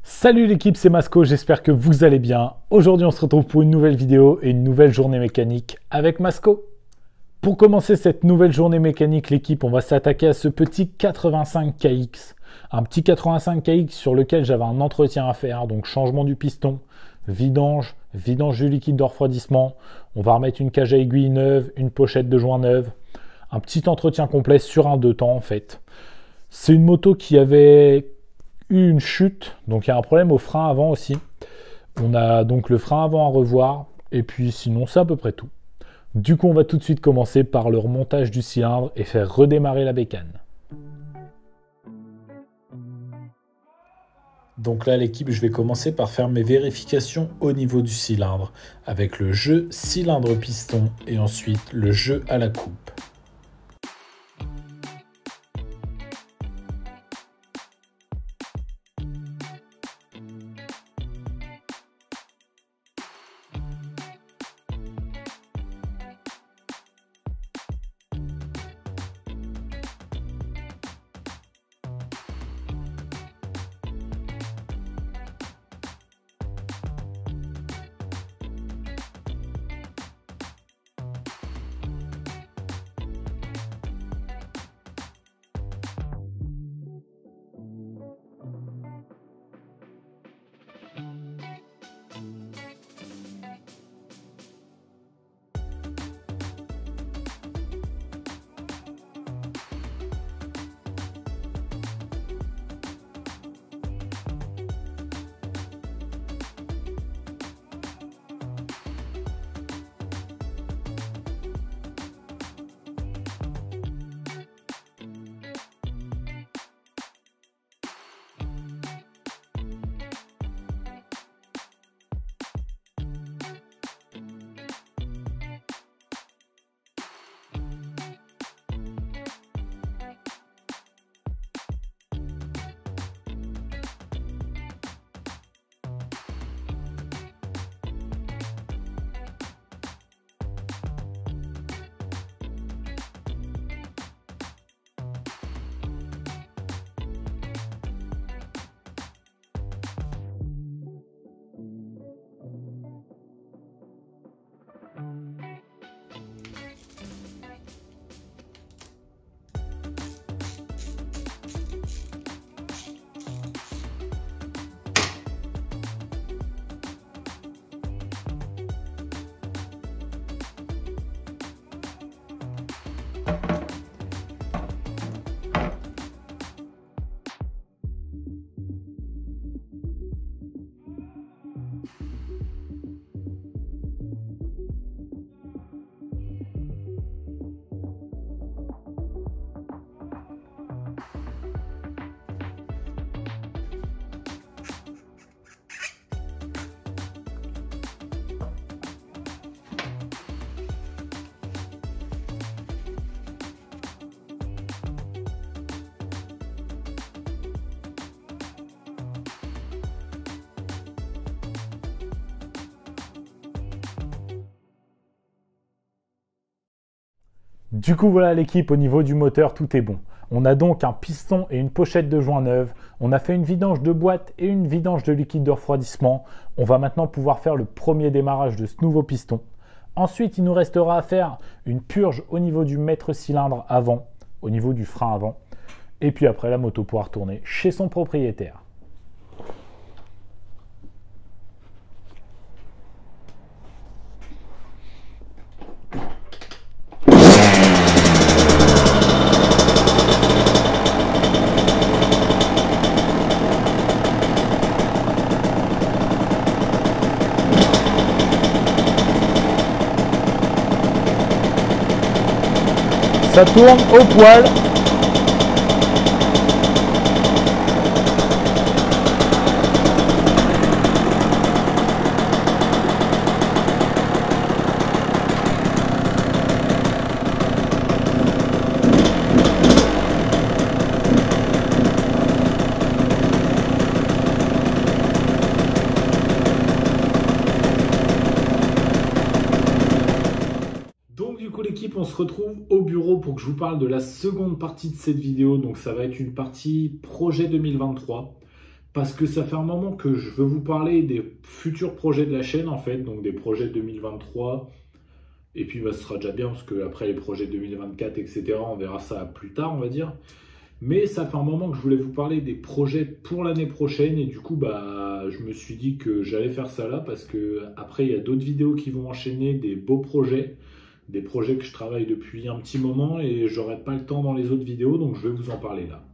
Salut l'équipe, c'est Masco, j'espère que vous allez bien. Aujourd'hui on se retrouve pour une nouvelle vidéo et une nouvelle journée mécanique avec Masco. Pour commencer cette nouvelle journée mécanique, l'équipe, on va s'attaquer à ce petit 85 KX. Un petit 85 KX sur lequel j'avais un entretien à faire, donc changement du piston, vidange du liquide de refroidissement. On va remettre une cage à aiguille neuve, une pochette de joint neuve. Un petit entretien complet sur un 2 temps en fait. C'est une moto qui avait eu une chute, donc il y a un problème au frein avant aussi. On a donc le frein avant à revoir, et puis sinon c'est à peu près tout. Du coup on va tout de suite commencer par le remontage du cylindre et faire redémarrer la bécane. Donc là l'équipe, je vais commencer par faire mes vérifications au niveau du cylindre, avec le jeu cylindre-piston et ensuite le jeu à la coupe. Du coup voilà l'équipe, au niveau du moteur tout est bon. On a donc un piston et une pochette de joint neuve. On a fait une vidange de boîte et une vidange de liquide de refroidissement. On va maintenant pouvoir faire le premier démarrage de ce nouveau piston. Ensuite il nous restera à faire une purge au niveau du maître cylindre avant, au niveau du frein avant. Et puis après la moto pourra retourner chez son propriétaire. Ça tourne au poil. On se retrouve au bureau pour que je vous parle de la seconde partie de cette vidéo. Donc ça va être une partie projet 2023. Parce que ça fait un moment que je veux vous parler des futurs projets de la chaîne, en fait, donc des projets 2023. Et puis bah, ce sera déjà bien, parce qu'après les projets 2024, etc., on verra ça plus tard, on va dire. Mais ça fait un moment que je voulais vous parler des projets pour l'année prochaine, et du coup, bah, je me suis dit que j'allais faire ça là, parce que après il y a d'autres vidéos qui vont enchaîner, des beaux projets, des projets que je travaille depuis un petit moment, et j'aurai pas le temps dans les autres vidéos, donc je vais vous en parler là.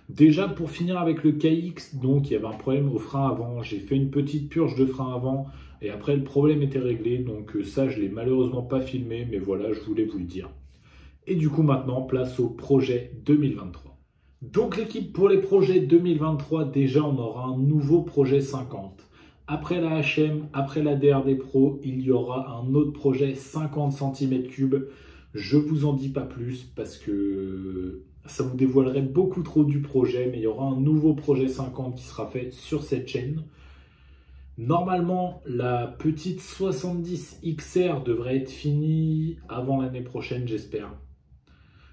Déjà, pour finir avec le KX, donc il y avait un problème au frein avant. J'ai fait une petite purge de frein avant et après le problème était réglé. Donc ça, je ne l'ai malheureusement pas filmé, mais voilà, je voulais vous le dire. Et du coup, maintenant, place au projet 2023. Donc l'équipe pour les projets 2023, déjà, on aura un nouveau projet 50. Après la HM, après la DRD Pro, il y aura un autre projet 50 cm3. Je vous en dis pas plus parce que ça vous dévoilerait beaucoup trop du projet, mais il y aura un nouveau projet 50 qui sera fait sur cette chaîne. Normalement, la petite 70 XR devrait être finie avant l'année prochaine, j'espère.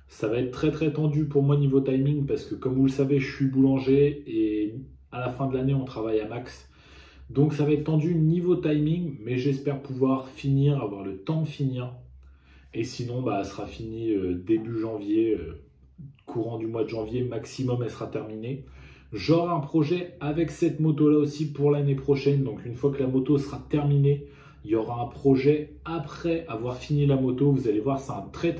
Ça va être très très tendu pour moi niveau timing parce que comme vous le savez, je suis boulanger et à la fin de l'année, on travaille à max. Donc ça va être tendu niveau timing, mais j'espère pouvoir finir, avoir le temps de finir. Et sinon, bah, elle sera finie début janvier, courant du mois de janvier, maximum, elle sera terminée. J'aurai un projet avec cette moto-là aussi pour l'année prochaine. Donc une fois que la moto sera terminée, il y aura un projet après avoir fini la moto. Vous allez voir, c'est un très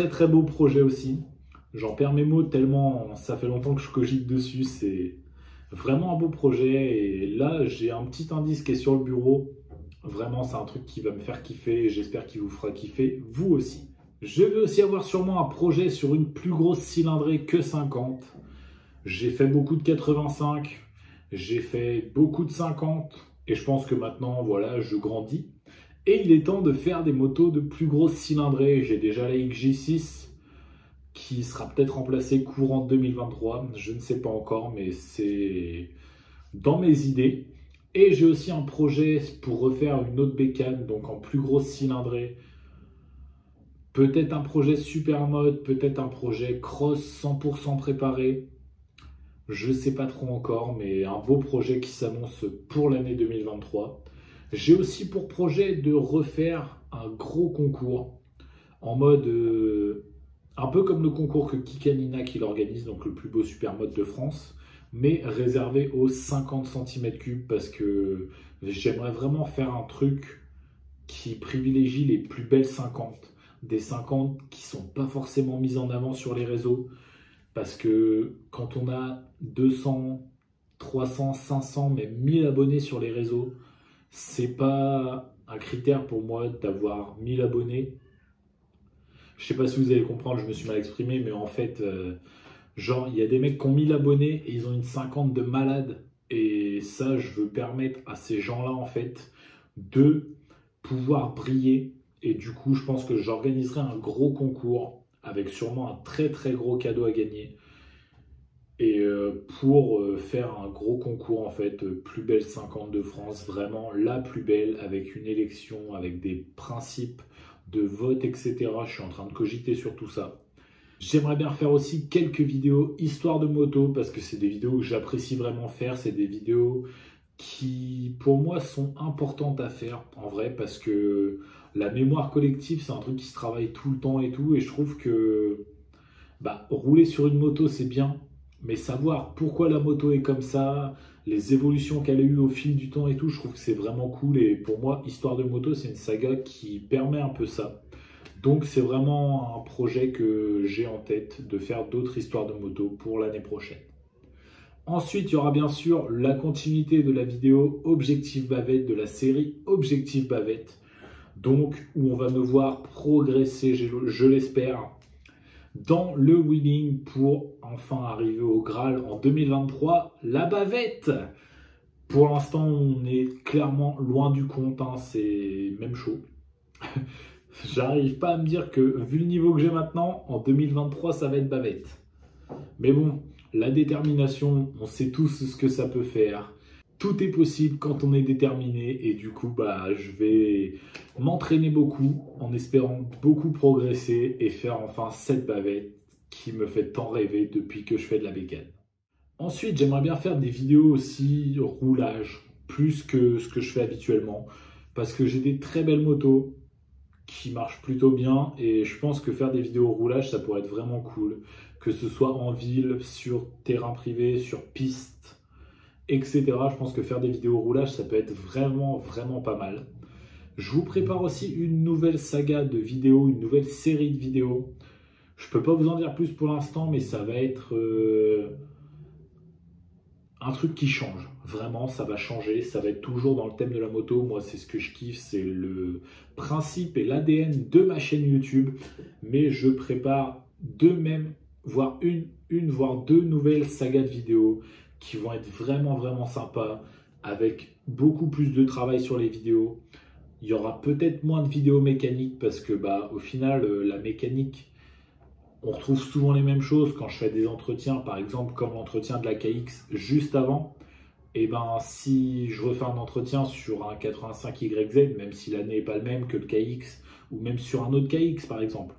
très beau projet aussi. J'en perds mes mots tellement ça fait longtemps que je cogite dessus. C'est vraiment un beau projet. Et là, j'ai un petit indice qui est sur le bureau. Vraiment, c'est un truc qui va me faire kiffer et j'espère qu'il vous fera kiffer, vous aussi. Je vais aussi avoir sûrement un projet sur une plus grosse cylindrée que 50. J'ai fait beaucoup de 85, j'ai fait beaucoup de 50 et je pense que maintenant, voilà, je grandis. Et il est temps de faire des motos de plus grosse cylindrée. J'ai déjà la XJ6 qui sera peut-être remplacée courant 2023. Je ne sais pas encore, mais c'est dans mes idées. Et j'ai aussi un projet pour refaire une autre bécane, donc en plus grosse cylindrée. Peut-être un projet super mode, peut-être un projet cross 100% préparé. Je ne sais pas trop encore, mais un beau projet qui s'annonce pour l'année 2023. J'ai aussi pour projet de refaire un gros concours en mode un peu comme le concours que Kikanina qui l'organise, donc le plus beau super mode de France, mais réservé aux 50 cm3 parce que j'aimerais vraiment faire un truc qui privilégie les plus belles 50, des 50 qui sont pas forcément mises en avant sur les réseaux, parce que quand on a 200, 300, 500, même 1000 abonnés sur les réseaux, c'est pas un critère pour moi d'avoir 1000 abonnés. Je sais pas si vous allez comprendre, je me suis mal exprimé, mais en fait, genre, il y a des mecs qui ont 1000 abonnés et ils ont une 50 de malades. Et ça, je veux permettre à ces gens-là, en fait, de pouvoir briller. Et du coup, je pense que j'organiserai un gros concours avec sûrement un très très gros cadeau à gagner. Et pour faire un gros concours, en fait, plus belle 50 de France, vraiment la plus belle, avec une élection, avec des principes de vote, etc. Je suis en train de cogiter sur tout ça. J'aimerais bien faire aussi quelques vidéos histoire de moto, parce que c'est des vidéos que j'apprécie vraiment faire. C'est des vidéos qui, pour moi, sont importantes à faire, en vrai, parce que la mémoire collective, c'est un truc qui se travaille tout le temps et tout. Et je trouve que bah, rouler sur une moto, c'est bien, mais savoir pourquoi la moto est comme ça, les évolutions qu'elle a eues au fil du temps et tout, je trouve que c'est vraiment cool. Et pour moi, Histoire de moto, c'est une saga qui permet un peu ça. Donc c'est vraiment un projet que j'ai en tête de faire d'autres histoires de moto pour l'année prochaine. Ensuite, il y aura bien sûr la continuité de la vidéo Objectif Bavette, de la série Objectif Bavette. Donc, où on va me voir progresser, je l'espère, dans le wheeling pour enfin arriver au Graal en 2023, la bavette. Pour l'instant, on est clairement loin du compte, hein, c'est même chaud. J'arrive pas à me dire que, vu le niveau que j'ai maintenant, en 2023, ça va être bavette. Mais bon, la détermination, on sait tous ce que ça peut faire. Tout est possible quand on est déterminé et du coup, bah, je vais m'entraîner beaucoup en espérant beaucoup progresser et faire enfin cette bavette qui me fait tant rêver depuis que je fais de la bécane. Ensuite, j'aimerais bien faire des vidéos aussi roulage, plus que ce que je fais habituellement, parce que j'ai des très belles motos qui marchent plutôt bien et je pense que faire des vidéos roulage, ça pourrait être vraiment cool, que ce soit en ville, sur terrain privé, sur piste, etc. Je pense que faire des vidéos roulage, ça peut être vraiment, vraiment pas mal. Je vous prépare aussi une nouvelle saga de vidéos, une nouvelle série de vidéos. Je peux pas vous en dire plus pour l'instant, mais ça va être un truc qui change. Vraiment, ça va changer. Ça va être toujours dans le thème de la moto. Moi, c'est ce que je kiffe. C'est le principe et l'ADN de ma chaîne YouTube. Mais je prépare deux même, voire voire deux nouvelles sagas de vidéos qui vont être vraiment, vraiment sympas, avec beaucoup plus de travail sur les vidéos. Il y aura peut-être moins de vidéos mécaniques parce que, au final, la mécanique, on retrouve souvent les mêmes choses quand je fais des entretiens, par exemple comme l'entretien de la KX juste avant. Et si je refais un entretien sur un 85YZ, même si l'année n'est pas le même que le KX, ou même sur un autre KX par exemple,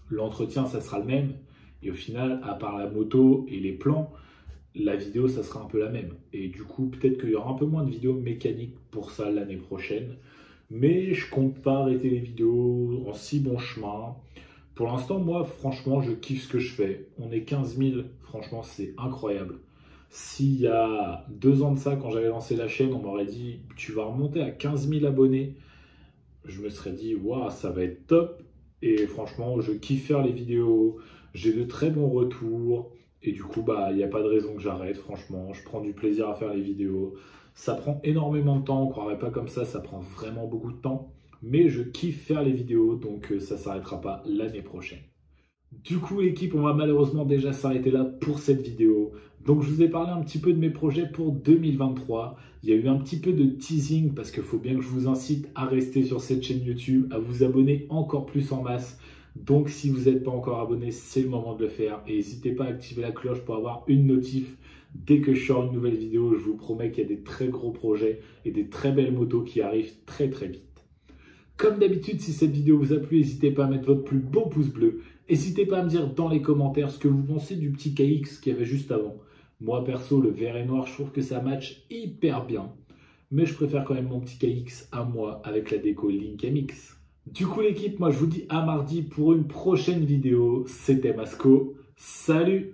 l'entretien ça sera le même. Et au final, à part la moto et les plans, la vidéo ça sera un peu la même. Et du coup, peut-être qu'il y aura un peu moins de vidéos mécaniques pour ça l'année prochaine. Mais je compte pas arrêter les vidéos en si bon chemin. Pour l'instant, moi, franchement, je kiffe ce que je fais. On est 15 000, franchement, c'est incroyable. S'il y a 2 ans de ça, quand j'avais lancé la chaîne, on m'aurait dit « tu vas remonter à 15 000 abonnés », je me serais dit « waouh, ça va être top ». Et franchement, je kiffe faire les vidéos, j'ai de très bons retours. Et du coup, il n'y a pas de raison que j'arrête, franchement. Je prends du plaisir à faire les vidéos. Ça prend énormément de temps, on ne croirait pas comme ça prend vraiment beaucoup de temps. Mais je kiffe faire les vidéos, donc ça ne s'arrêtera pas l'année prochaine. Du coup, l'équipe, on va malheureusement déjà s'arrêter là pour cette vidéo. Donc, je vous ai parlé un petit peu de mes projets pour 2023. Il y a eu un petit peu de teasing parce qu'il faut bien que je vous incite à rester sur cette chaîne YouTube, à vous abonner encore plus en masse. Donc, si vous n'êtes pas encore abonné, c'est le moment de le faire. Et n'hésitez pas à activer la cloche pour avoir une notif dès que je sors une nouvelle vidéo. Je vous promets qu'il y a des très gros projets et des très belles motos qui arrivent très très vite. Comme d'habitude, si cette vidéo vous a plu, n'hésitez pas à mettre votre plus beau pouce bleu. N'hésitez pas à me dire dans les commentaires ce que vous pensez du petit KX qu'il y avait juste avant. Moi, perso, le vert et noir, je trouve que ça match hyper bien. Mais je préfère quand même mon petit KX à moi avec la déco Link MX. Du coup, l'équipe, moi, je vous dis à mardi pour une prochaine vidéo. C'était Masco. Salut!